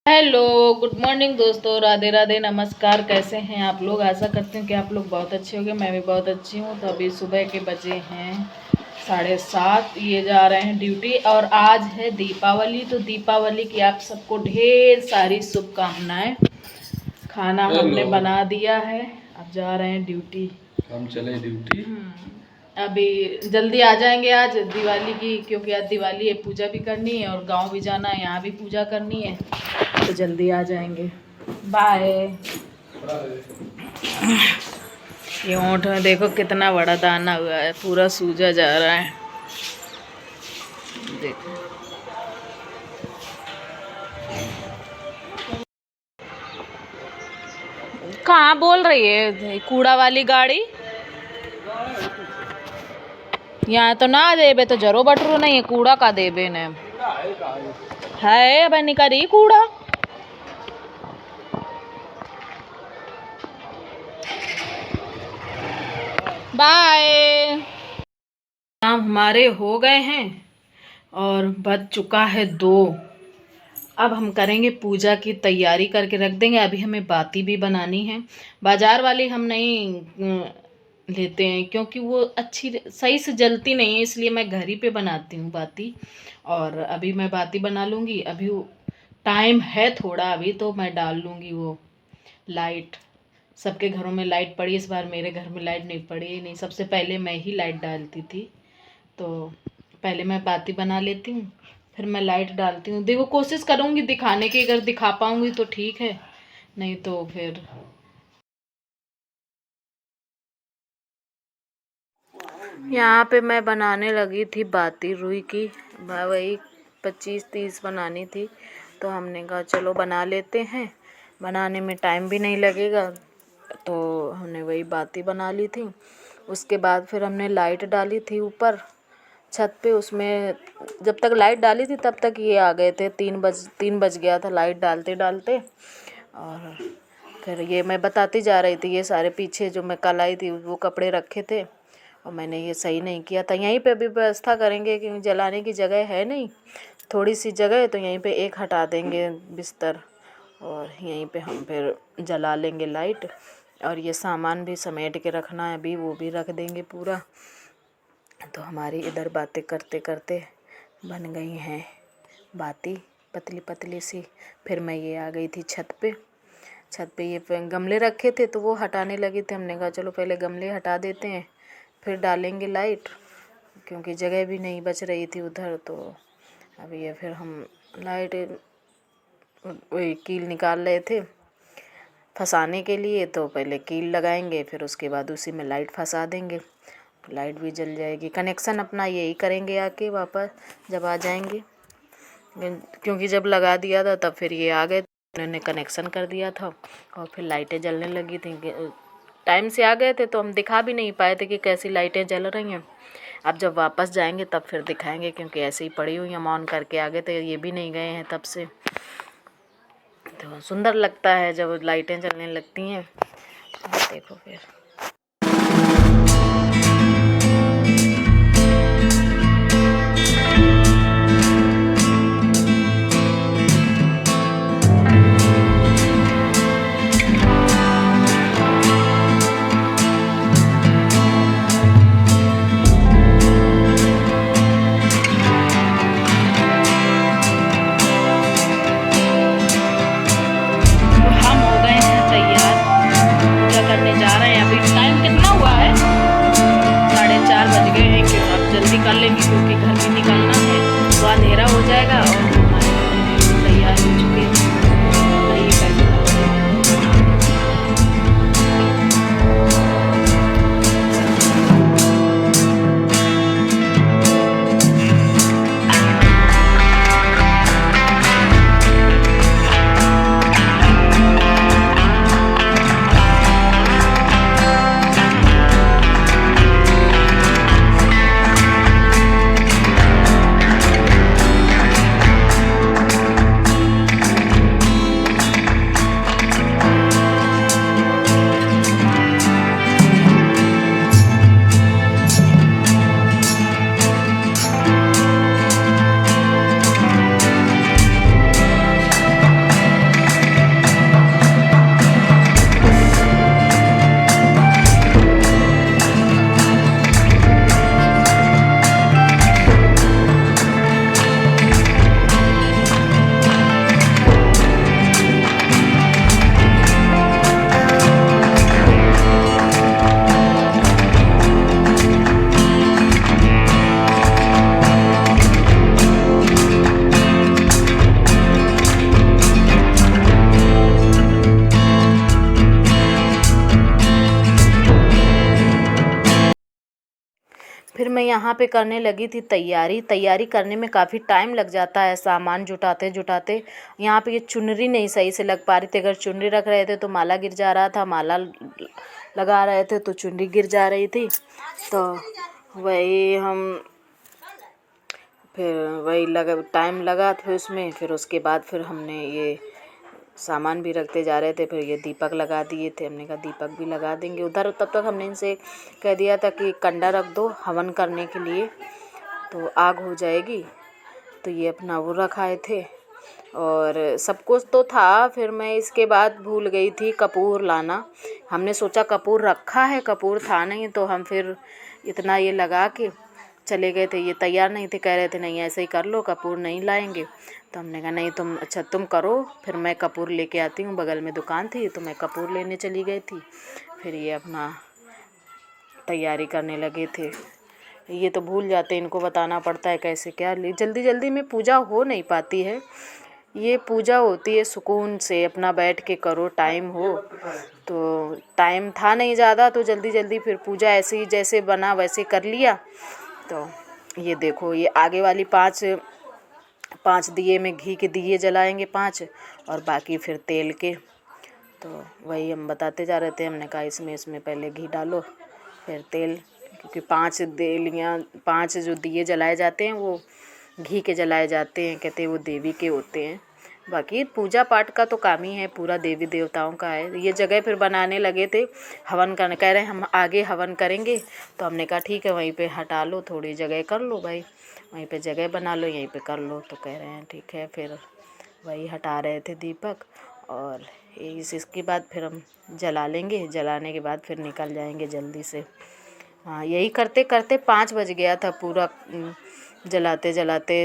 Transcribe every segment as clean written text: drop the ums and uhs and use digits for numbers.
Hello, good morning दोस्तों, राधे राधे, नमस्कार। कैसे हैं आप लोग? आशा करती हूँ कि आप लोग बहुत अच्छे होंगे। मैं भी बहुत अच्छी हूँ। तो अभी सुबह के बजे हैं 7:30। ये जा रहे हैं ड्यूटी और आज है दीपावली। तो दीपावली की आप सबको ढेर सारी शुभकामनाएं। खाना हमने बना दिया है, अब जा रहे हैं ड्यूटी। हम चले ड्यूटी। अभी जल्दी आ जाएंगे आज दिवाली की, क्योंकि आज दिवाली है, पूजा भी करनी है और गांव भी जाना है, यहाँ भी पूजा करनी है, तो जल्दी आ जाएंगे। बाय। ये ऊँट में देखो कितना बड़ा दाना हुआ है, पूरा सूजा जा रहा है। देखो कहाँ बोल रही है कूड़ा वाली गाड़ी? यहाँ तो ना देबे तो जरो बटरू नहीं है, कूड़ा का देबे ने है अब निकरी कूड़ा। बाय। काम हमारे हो गए हैं और बज चुका है 2। अब हम करेंगे पूजा की तैयारी करके रख देंगे। अभी हमें बाती भी बनानी है। बाजार वाली हम नहीं लेते हैं, क्योंकि वो अच्छी सही से जलती नहीं है, इसलिए मैं घर ही पे बनाती हूँ बाती। और अभी मैं बाती बना लूँगी। अभी टाइम है थोड़ा, अभी तो मैं डाल लूँगी वो लाइट। सबके घरों में लाइट पड़ी, इस बार मेरे घर में लाइट नहीं पड़ी। नहीं, सबसे पहले मैं ही लाइट डालती थी, तो पहले मैं बाती बना लेती हूँ, फिर मैं लाइट डालती हूँ। देखो कोशिश करूँगी दिखाने की, अगर दिखा पाऊँगी तो ठीक है, नहीं तो फिर यहाँ पे मैं बनाने लगी थी बाती रुई की। वही 25-30 बनानी थी, तो हमने कहा चलो बना लेते हैं, बनाने में टाइम भी नहीं लगेगा, तो हमने वही बाती बना ली थी। उसके बाद फिर हमने लाइट डाली थी ऊपर छत पे। उसमें जब तक लाइट डाली थी तब तक ये आ गए थे, 3 बज गया था लाइट डालते डालते। और फिर ये मैं बताती जा रही थी, ये सारे पीछे जो मैं कल आई थी वो कपड़े रखे थे और मैंने ये सही नहीं किया था। यहीं पे अभी व्यवस्था करेंगे, क्योंकि जलाने की जगह है नहीं, थोड़ी सी जगह है, तो यहीं पे एक हटा देंगे बिस्तर और यहीं पे हम फिर जला लेंगे लाइट। और ये सामान भी समेट के रखना है, अभी वो भी रख देंगे पूरा। तो हमारी इधर बातें करते करते बन गई हैं बाती पतली पतली सी। फिर मैं ये आ गई थी छत पे ये गमले रखे थे तो वो हटाने लगी थी। हमने कहा चलो पहले गमले हटा देते हैं, फिर डालेंगे लाइट, क्योंकि जगह भी नहीं बच रही थी उधर। तो अभी ये फिर हम लाइट वही कील निकाल रहे थे फंसाने के लिए, तो पहले कील लगाएंगे, फिर उसके बाद उसी में लाइट फंसा देंगे, लाइट भी जल जाएगी। कनेक्शन अपना यही करेंगे आके वापस जब आ जाएंगे, क्योंकि जब लगा दिया था तब फिर ये आ गए, उन्होंने कनेक्शन कर दिया था और फिर लाइटें जलने लगी थी। टाइम से आ गए थे तो हम दिखा भी नहीं पाए थे कि कैसी लाइटें जल रही हैं। अब जब वापस जाएंगे तब फिर दिखाएंगे, क्योंकि ऐसे ही पड़ी हुई हम ऑन करके आ गए थे, ये भी नहीं गए हैं तब से। तो सुंदर लगता है जब लाइटें जलने लगती हैं। देखो फिर जा रहे हैं। अभी टाइम कितना हुआ है? 4:30 बज गए हैं। क्यों अब जल्दी कर लेंगे, क्योंकि घर भी निकलना है, तो अंधेरा हो जाएगा। और हमारे तैयार हो चुके हैं, नहीं करके मैं यहाँ पे करने लगी थी तैयारी करने में काफ़ी टाइम लग जाता है सामान जुटाते जुटाते। यहाँ पे ये चुनरी नहीं सही से लग पा रही थी, अगर चुनरी रख रहे थे तो माला गिर जा रहा था, माला लगा रहे थे तो चुनरी गिर जा रही थी। तो वही हम फिर वही टाइम लगा फिर उसमें। फिर उसके बाद फिर हमने ये सामान भी रखते जा रहे थे। फिर ये दीपक लगा दिए थे, हमने कहा दीपक भी लगा देंगे उधर। तब तक हमने इनसे कह दिया था कि कंडा रख दो हवन करने के लिए, तो आग हो जाएगी। तो ये अपना वो रखाए थे और सब कुछ तो था। फिर मैं इसके बाद भूल गई थी कपूर लाना। हमने सोचा कपूर रखा है, कपूर था नहीं, तो हम फिर इतना ये लगा के चले गए थे। ये तैयार नहीं थे, कह रहे थे नहीं ऐसे ही कर लो, कपूर नहीं लाएंगे। तो हमने कहा नहीं तुम अच्छा तुम करो, फिर मैं कपूर लेके आती हूँ। बगल में दुकान थी तो मैं कपूर लेने चली गई थी। फिर ये अपना तैयारी करने लगे थे। ये तो भूल जाते, इनको बताना पड़ता है कैसे क्या। जल्दी जल्दी में पूजा हो नहीं पाती है। ये पूजा होती है सुकून से, अपना बैठ के करो, टाइम हो। तो टाइम था नहीं ज़्यादा, तो जल्दी जल्दी फिर पूजा ऐसे ही जैसे बना वैसे कर लिया। तो ये देखो ये आगे वाली पाँच दिए में घी के दिए जलाएंगे 5, और बाकी फिर तेल के। तो वही हम बताते जा रहे थे। हमने कहा इसमें पहले घी डालो फिर तेल, क्योंकि 5 जो दिए जलाए जाते हैं वो घी के जलाए जाते हैं, कहते हैं वो देवी के होते हैं। बाकी पूजा पाठ का तो काम ही है, पूरा देवी देवताओं का है। ये जगह फिर बनाने लगे थे हवन करने, कह रहे हैं हम आगे हवन करेंगे। तो हमने कहा ठीक है वहीं पे हटा लो, थोड़ी जगह कर लो भाई, वहीं पे जगह बना लो, यहीं पे कर लो। तो कह रहे हैं ठीक है। फिर वही हटा रहे थे दीपक, और इसके बाद फिर हम जला लेंगे। जलाने के बाद फिर निकल जाएंगे जल्दी से। हाँ यही करते करते 5 बज गया था पूरा। जलाते जलाते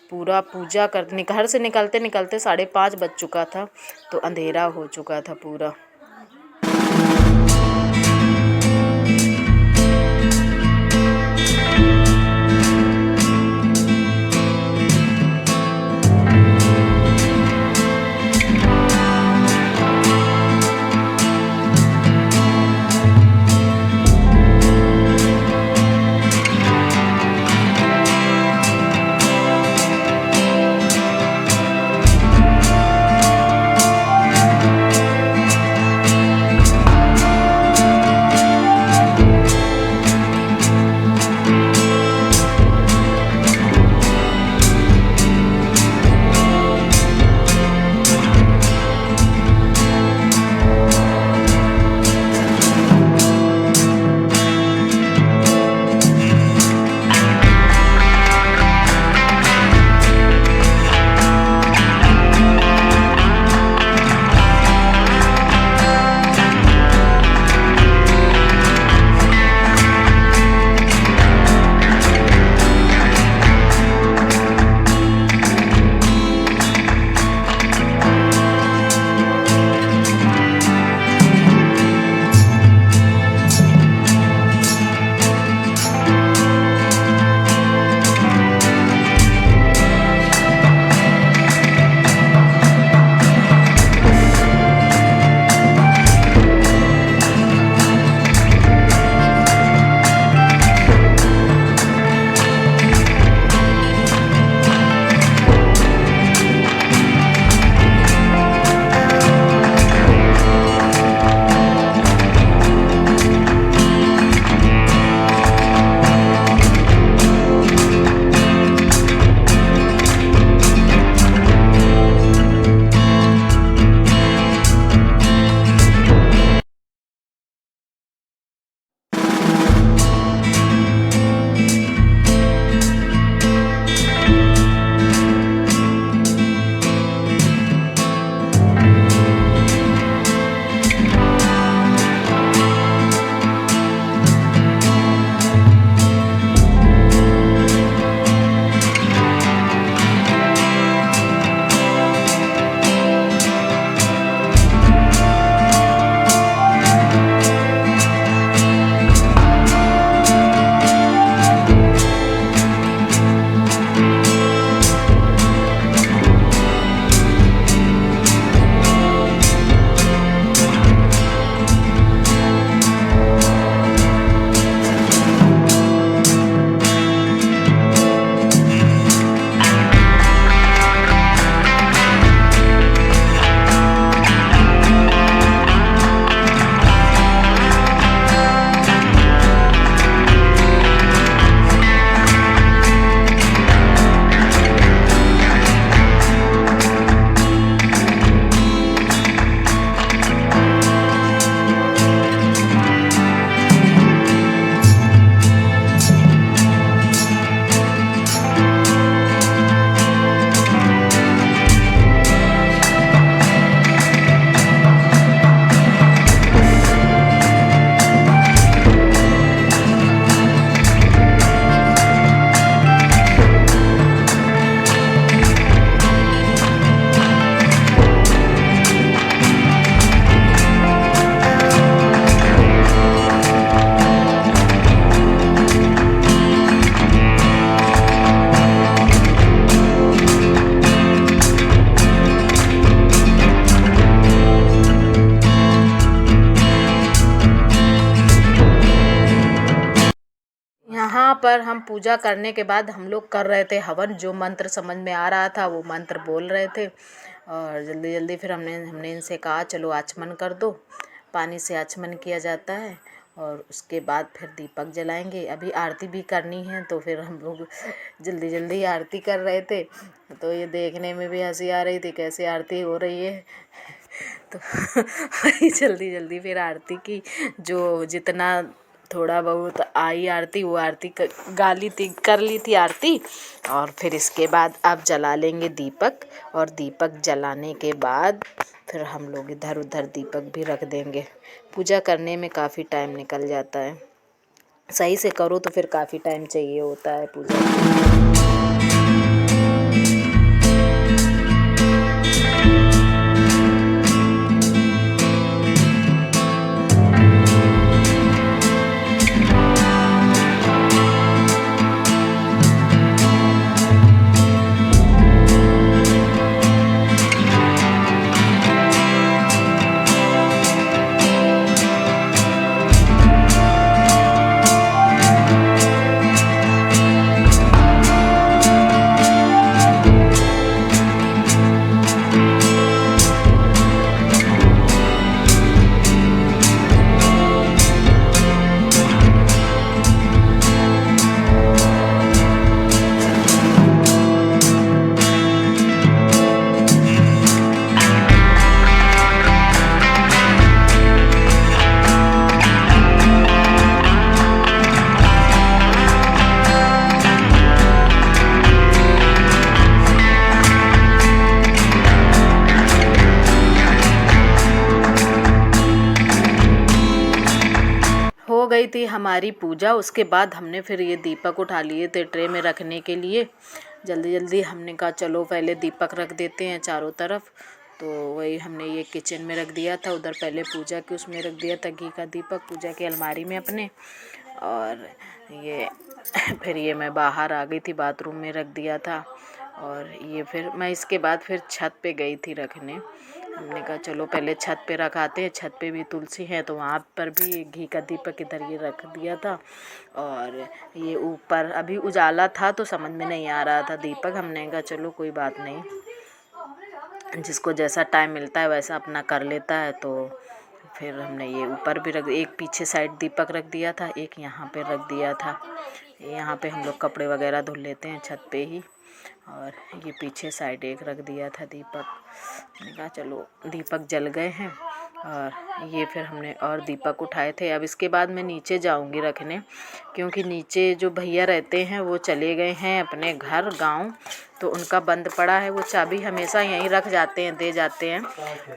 पूरा पूजा कर घर से निकलते निकलते 5:30 बज चुका था। तो अंधेरा हो चुका था पूरा। पर हम पूजा करने के बाद हम लोग कर रहे थे हवन। जो मंत्र समझ में आ रहा था वो मंत्र बोल रहे थे। और जल्दी जल्दी फिर हमने इनसे कहा चलो आचमन कर दो। पानी से आचमन किया जाता है और उसके बाद फिर दीपक जलाएंगे। अभी आरती भी करनी है तो फिर हम लोग जल्दी जल्दी आरती कर रहे थे। तो ये देखने में भी हंसी आ रही थी कैसे आरती हो रही है। तो वही जल्दी जल्दी फिर आरती की। जो जितना थोड़ा बहुत आई आरती वो आरती कर ली थी आरती। और फिर इसके बाद अब जला लेंगे दीपक। और दीपक जलाने के बाद फिर हम लोग इधर उधर दीपक भी रख देंगे। पूजा करने में काफ़ी टाइम निकल जाता है। सही से करो तो फिर काफ़ी टाइम चाहिए होता है पूजा। हो गई थी हमारी पूजा। उसके बाद हमने फिर ये दीपक उठा लिए थे ट्रे में रखने के लिए। जल्दी जल्दी हमने कहा चलो पहले दीपक रख देते हैं चारों तरफ। तो वही हमने ये किचन में रख दिया था। उधर पहले पूजा के उसमें रख दिया था घी का दीपक पूजा की अलमारी में अपने। और ये फिर ये मैं बाहर आ गई थी बाथरूम में रख दिया था। और ये फिर मैं इसके बाद फिर छत पे गई थी रखने। हमने कहा चलो पहले छत पे रखाते हैं। छत पे भी तुलसी है तो वहाँ पर भी घी का दीपक इधर ये रख दिया था। और ये ऊपर अभी उजाला था तो समझ में नहीं आ रहा था दीपक। हमने कहा चलो कोई बात नहीं, जिसको जैसा टाइम मिलता है वैसा अपना कर लेता है। तो फिर हमने ये ऊपर भी एक पीछे साइड दीपक रख दिया था, एक यहाँ पे रख दिया था। यहाँ पे हम लोग कपड़े वगैरह धुल लेते हैं छत पे ही। और ये पीछे साइड एक रख दिया था दीपक। मैंने कहा चलो दीपक जल गए हैं। और ये फिर हमने और दीपक उठाए थे। अब इसके बाद मैं नीचे जाऊंगी रखने, क्योंकि नीचे जो भैया रहते हैं वो चले गए हैं अपने घर गांव। तो उनका बंद पड़ा है, वो चाबी हमेशा यहीं रख जाते हैं, दे जाते हैं।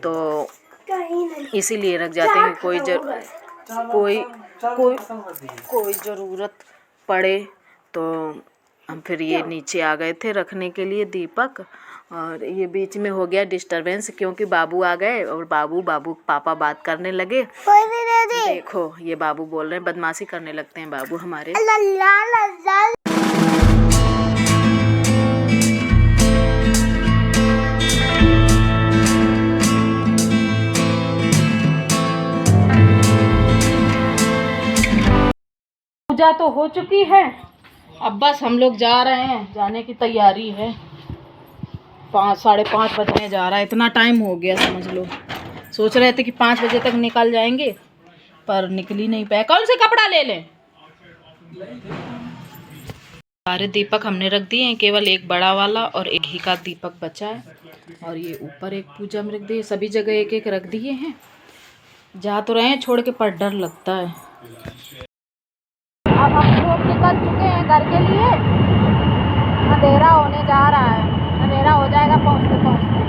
तो इसीलिए रख जाते हैं कोई ज़रूरत पड़े तो। हम फिर ये नीचे आ गए थे रखने के लिए दीपक। और ये बीच में हो गया डिस्टरबेंस क्योंकि बाबू आ गए और बाबू पापा बात करने लगे। देखो ये बाबू बोल रहे हैं, बदमाशी करने लगते हैं बाबू हमारे। पूजा तो हो चुकी है, अब बस हम लोग जा रहे हैं, जाने की तैयारी है। 5-5:30 बजने जा रहा है। इतना टाइम हो गया समझ लो। सोच रहे थे कि 5 बजे तक निकल जाएंगे पर निकल ही नहीं पाए। कौन से कपड़ा ले लें? सारे दीपक हमने रख दिए हैं, केवल एक बड़ा वाला और एक घी का दीपक बचा है। और ये ऊपर एक पूजा में रख दिए। सभी जगह एक एक रख दिए हैं। जा तो रहे हैं छोड़ के पर डर लगता है। अब हम लोग निकल चुके हैं घर के लिए। अंधेरा होने जा रहा है, अंधेरा हो जाएगा पहुँचते पहुँचते।